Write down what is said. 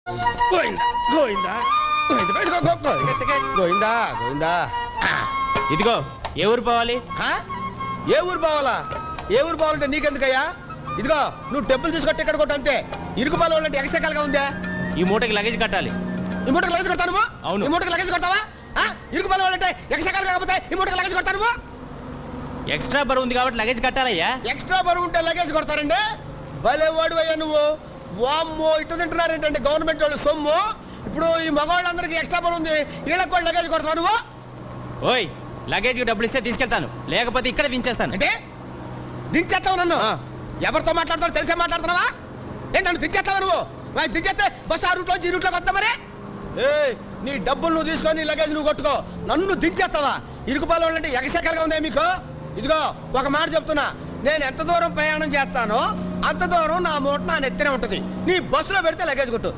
గోయిందా గోయిందా గోయిందా గోయిందా. ఇదిగో ఏ ఊరు పోవాలి? ఏ ఊరు పోవాలా? ఏ ఊరు పోవాలంటే నీకెందుకయ్యా? ఇదిగో నువ్వు డబ్బులు తీసుకొట్టి ఇక్కడ కొట్టు అంతే. ఇరుకు పాలు వాళ్ళంటే ఎక్సెకాలుగా ఉందా? ఈ మూటకి లగేజ్ కట్టాలి. ఈ మూటకి లగేజ్ కొడతాను నువ్వు? అవును. ఈ మూటకి లగేజ్ కొడతావా? ఇరుకు పాలు వాళ్ళంటే ఎక్సెకాలు కాకపోతే ఈ మూటకి లగేజ్ కొడతాను నువ్వు? ఎక్స్ట్రా బరువు ఉంది కాబట్టి లగేజ్ కట్టాలయ్యా. ఎక్స్ట్రా బరువు ఉంటే లగేజ్ కొడతారండి? భలే వాడు అయ్యా నువ్వు. వామ్మో ఇట్ట తింటున్నారేంటంటే గవర్నమెంట్ వాళ్ళు సొమ్ము. ఇప్పుడు ఈ మగవాళ్ళందరికీ ఎక్స్ట్రా బరువు ఉంది, వీళ్ళకి కూడా లగేజ్ కొడతావు నువ్వు? ఓయ్ లగేజ్కి డబ్బులు ఇస్తే తీసుకెళ్తాను, లేకపోతే ఇక్కడ దించేస్తాను. అంటే దించేస్తావు నన్ను? ఎవరితో మాట్లాడతావు తెలిసే మాట్లాడుతున్నావా? ఏంటి నన్ను దించేస్తావా నువ్వు? దించేస్తే బస్సు ఆ రూట్లో ఈ రూట్లోకి వస్తా మరి. నీ డబ్బులు నువ్వు తీసుకొని లగేజ్ నువ్వు కొట్టుకో, నన్ను దించేస్తావా? ఇరుకుపాలు వాళ్ళంటే ఎగసెక్కలుగా ఉందా మీకు? ఇదిగో ఒక మాట చెప్తున్నా, నేను ఎంత దూరం ప్రయాణం చేస్తానో అంత దూరం నా మూట నా నెత్తినే ఉంటుంది. నీ బస్సులో పెడితే లగేజ్ కొట్టు.